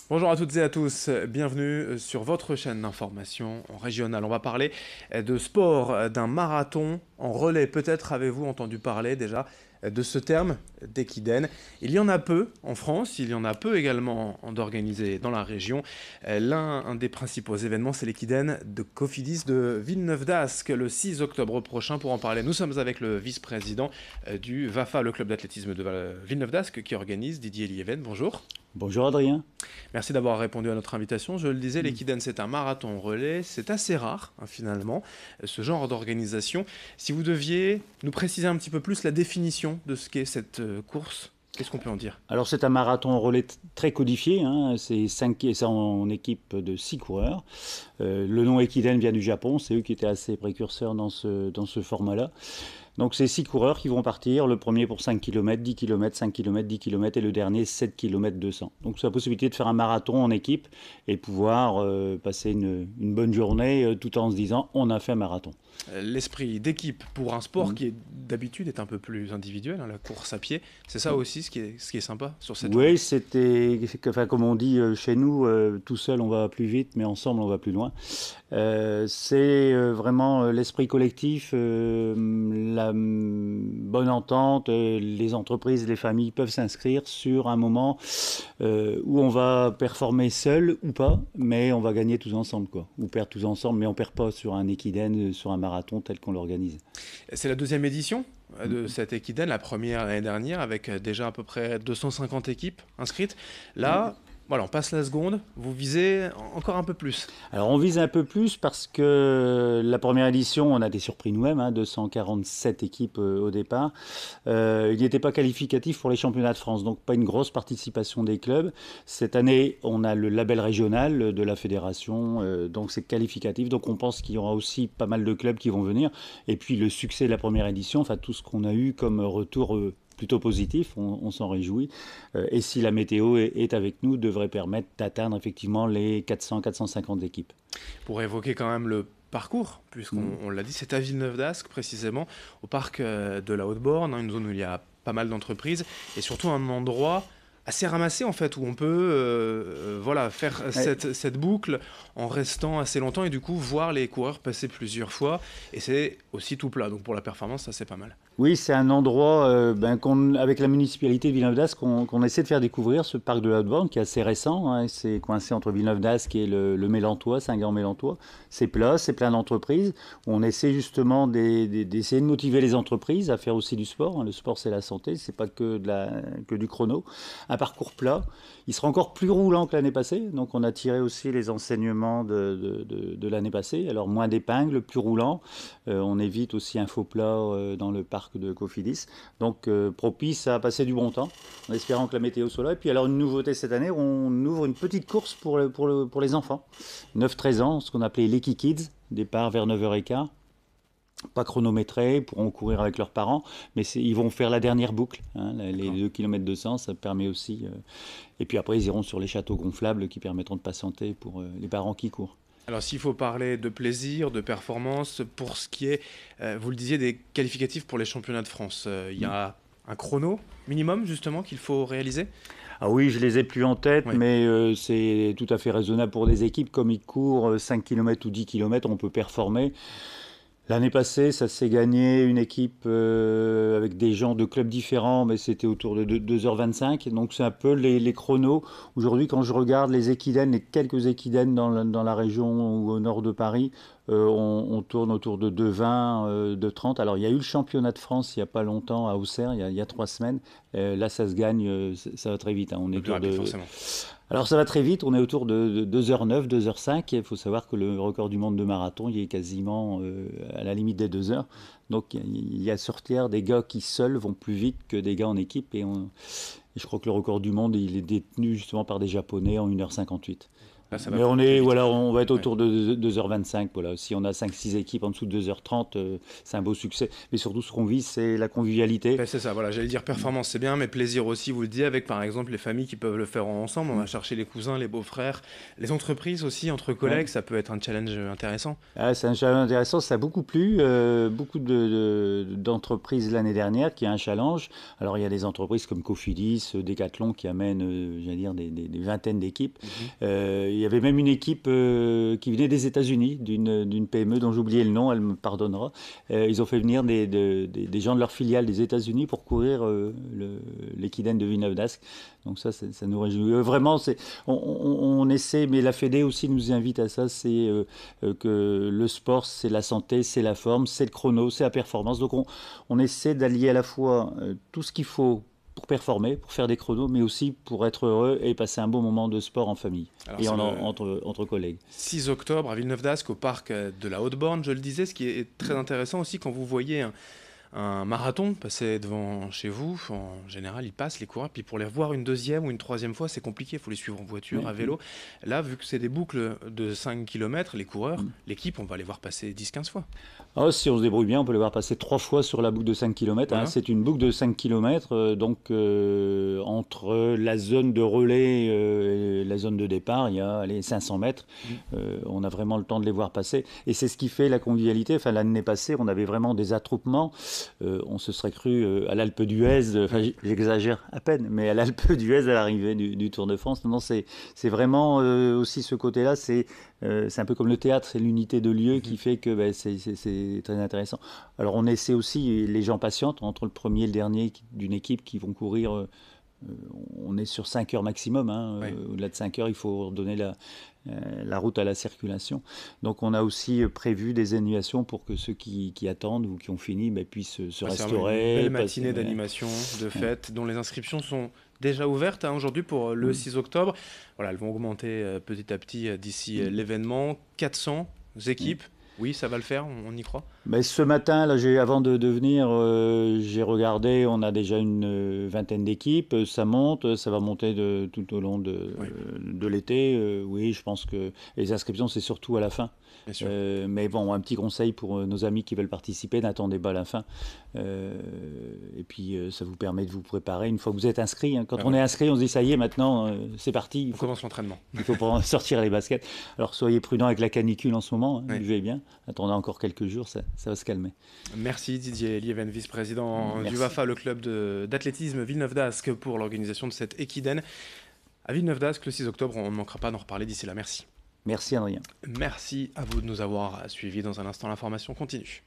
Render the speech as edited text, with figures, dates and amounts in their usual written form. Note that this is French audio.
Bonjour à toutes et à tous, bienvenue sur votre chaîne d'information en régional. On va parler de sport, d'un marathon en relais. Peut-être avez-vous entendu parler déjà de ce terme d'équidène. Il y en a peu en France, il y en a peu également d'organisés dans la région. L'un des principaux événements, c'est l'équidène de Cofidis de Villeneuve-d'Ascq le 6 octobre prochain. Pour en parler, nous sommes avec le vice-président du VAFA, le club d'athlétisme de Villeneuve-d'Ascq, qui organise, Didier Lieven. Bonjour. Bonjour Adrien. Merci d'avoir répondu à notre invitation. Je le disais, Mm. l'équidène, c'est un marathon relais. C'est assez rare, finalement, ce genre d'organisation. Si vous deviez nous préciser un petit peu plus la définition de ce qu'est cette course, qu'est-ce qu'on peut en dire? Alors c'est un marathon en relais très codifié, hein. C'est en équipe de 6 coureurs. Le nom Ekiden vient du Japon, c'est eux qui étaient assez précurseurs dans ce format-là. Donc c'est 6 coureurs qui vont partir, le premier pour 5 km, 10 km, 5 km, 10 km et le dernier 7 km 200. Donc c'est la possibilité de faire un marathon en équipe et pouvoir passer une bonne journée tout en se disant on a fait un marathon. L'esprit d'équipe pour un sport Mm. qui est d'habitude est un peu plus individuel, la course à pied. C'est ça aussi ce qui est sympa sur cette journée. Oui, enfin, comme on dit chez nous, tout seul on va plus vite, mais ensemble on va plus loin. C'est vraiment l'esprit collectif, la bonne entente. Les entreprises, les familles peuvent s'inscrire sur un moment où on va performer seul ou pas, mais on va gagner tous ensemble, quoi. Ou perdre tous ensemble, mais on perd pas sur un équidène, sur un marathon tel qu'on l'organise. C'est la deuxième édition de cette équidène, la première l'année dernière, avec déjà à peu près 250 équipes inscrites. Là, voilà, on passe la seconde, vous visez encore un peu plus. Alors on vise un peu plus parce que la première édition, on a été surpris nous-mêmes, hein, 247 équipes au départ. Il n'était pas qualificatif pour les championnats de France, donc pas une grosse participation des clubs. Cette année, on a le label régional de la fédération, donc c'est qualificatif. Donc on pense qu'il y aura aussi pas mal de clubs qui vont venir. Et puis le succès de la première édition, enfin tout ce qu'on a eu comme retour plutôt positif, on s'en réjouit. Et si la météo est avec nous, devrait permettre d'atteindre effectivement les 400-450 équipes. Pour évoquer quand même le parcours, puisqu'on Mm. on l'a dit, c'est à Villeneuve-d'Ascq précisément, au parc de la Haute-Borne, une zone où il y a pas mal d'entreprises, et surtout un endroit assez ramassé en fait, où on peut voilà, faire Ouais. cette boucle en restant assez longtemps et du coup voir les coureurs passer plusieurs fois, et c'est aussi tout plat, donc pour la performance, ça c'est pas mal. Oui, c'est un endroit avec la municipalité de Villeneuve-d'Ascq qu'on essaie de faire découvrir, ce parc de la Haute-Borne qui est assez récent, hein. C'est coincé entre Villeneuve-d'Ascq et le Mélantois, Saint-Gand-Mélantois. C'est plat, c'est plein d'entreprises. On essaie justement d'essayer de motiver les entreprises à faire aussi du sport, hein. Le sport, c'est la santé, c'est pas que du chrono. Un parcours plat. Il sera encore plus roulant que l'année passée, donc on a tiré aussi les enseignements de l'année passée. Alors moins d'épingles, plus roulant. On évite aussi un faux plat dans le parc de Cofidis. Donc propice à passer du bon temps, en espérant que la météo soit là. Et puis alors une nouveauté cette année, on ouvre une petite course pour les enfants. 9-13 ans, ce qu'on appelait l'Eki Kids, départ vers 9h15. Pas chronométrés, pourront courir avec leurs parents, mais ils vont faire la dernière boucle, hein, les 2 km 200, ça permet aussi. Et puis après, ils iront sur les châteaux gonflables qui permettront de patienter pour les parents qui courent. Alors s'il faut parler de plaisir, de performance, pour ce qui est, vous le disiez, des qualificatifs pour les championnats de France, il y a un chrono minimum justement qu'il faut réaliser? Ah oui, je les ai plus en tête, Oui. mais c'est tout à fait raisonnable pour des équipes. Comme ils courent 5 km ou 10 km, on peut performer. L'année passée, ça s'est gagné une équipe avec des gens de clubs différents, mais c'était autour de 2h25. Donc c'est un peu les chronos. Aujourd'hui, quand je regarde les équidènes, les quelques équidènes dans la région ou au nord de Paris, on tourne autour de 2h20, 2h30. Alors il y a eu le championnat de France il n'y a pas longtemps à Auxerre, il y a 3 semaines. Là, ça se gagne, ça va très vite, hein. On est Le plus autour rapide de forcément. Alors ça va très vite, on est autour de 2h09, 2h05. Il faut savoir que le record du monde de marathon, il est quasiment à la limite des 2 heures. Donc il y a sortir des gars qui seuls vont plus vite que des gars en équipe. Et je crois que le record du monde, il est détenu justement par des Japonais en 1h58. Là, ça va Mais plus vite. voilà, on va être Ouais. autour de 2h25. Voilà. Si on a 5-6 équipes en dessous de 2h30, c'est un beau succès. Mais surtout, ce qu'on vise, c'est la convivialité. Ben, c'est ça, voilà, j'allais dire performance, c'est bien, mais plaisir aussi, vous le dites, avec par exemple les familles qui peuvent le faire ensemble. On va chercher les cousins, les beaux-frères, les entreprises aussi, entre Ouais. collègues, ça peut être un challenge intéressant. Ah, c'est un challenge intéressant, ça a beaucoup plu. Beaucoup d'entreprises l'année dernière qui a un challenge. Alors il y a des entreprises comme Cofidis, Decathlon qui amènent, j'allais dire, des vingtaines d'équipes. Mhm. Il y avait même une équipe qui venait des États-Unis, d'une PME dont j'ai oublié le nom, elle me pardonnera. Ils ont fait venir des gens de leur filiale des États-Unis pour courir l'Équidène de Villeneuve-d'Ascq. Donc ça nous réjouit. Vraiment, on essaie, mais la Fédé aussi nous invite à ça, c'est que le sport, c'est la santé, c'est la forme, c'est le chrono, c'est la performance. Donc on essaie d'allier à la fois tout ce qu'il faut pour performer, pour faire des chronos, mais aussi pour être heureux et passer un bon moment de sport en famille Alors et c'est le entre collègues. 6 octobre à Villeneuve-d'Ascq au parc de la Haute-Borne, je le disais, ce qui est très intéressant aussi quand vous voyez un marathon passer devant chez vous, en général, ils passent les coureurs, puis pour les revoir une deuxième ou une troisième fois, c'est compliqué, il faut les suivre en voiture, Oui, à vélo. Là, vu que c'est des boucles de 5 km, les coureurs, oui. l'équipe, on va les voir passer 10-15 fois. Ah, si on se débrouille bien, on peut les voir passer 3 fois sur la boucle de 5 km. Voilà. C'est une boucle de 5 km, donc entre la zone de relais et la zone de départ, il y a les 500 mètres. Mm. On a vraiment le temps de les voir passer. Et c'est ce qui fait la convivialité. Enfin, l'année passée, on avait vraiment des attroupements. On se serait cru à l'Alpe d'Huez, enfin j'exagère à peine, mais à l'Alpe d'Huez à l'arrivée du Tour de France. Non, c'est vraiment aussi ce côté-là, c'est un peu comme le théâtre, c'est l'unité de lieu qui fait que c'est très intéressant. Alors on essaie aussi, les gens patientent entre le premier et le dernier d'une équipe qui vont courir. On est sur 5 heures maximum. Oui. Au-delà de 5 heures, il faut redonner la route à la circulation. Donc on a aussi prévu des annulations pour que ceux qui attendent ou qui ont fini puissent se Passer une restaurer. belle matinée d'animation, de fête, dont les inscriptions sont déjà ouvertes aujourd'hui pour le 6 octobre. Voilà, elles vont augmenter petit à petit d'ici l'événement. 400 équipes. Oui, ça va le faire, on y croit. Mais ce matin, là, avant de venir, j'ai regardé, on a déjà une vingtaine d'équipes, ça monte, ça va monter tout au long Oui, de l'été. Oui, je pense que les inscriptions, c'est surtout à la fin. bien sûr. Mais bon, un petit conseil pour nos amis qui veulent participer, n'attendez pas la fin. Et puis, ça vous permet de vous préparer une fois que vous êtes inscrit. Quand on est inscrit, on se dit, ça y est, maintenant, c'est parti. On commence l'entraînement. Il faut sortir les baskets. Alors, soyez prudents avec la canicule en ce moment, Oui. buvez bien. Attendez encore quelques jours, ça va se calmer. Merci Didier Lieven, vice-président Merci. du WAFA, le club d'athlétisme Villeneuve-d'Ascq, pour l'organisation de cette équidène. À Villeneuve-d'Ascq, le 6 octobre, on ne manquera pas d'en reparler d'ici là. Merci. Merci Adrien. Merci à vous de nous avoir suivis. Dans un instant, l'information continue.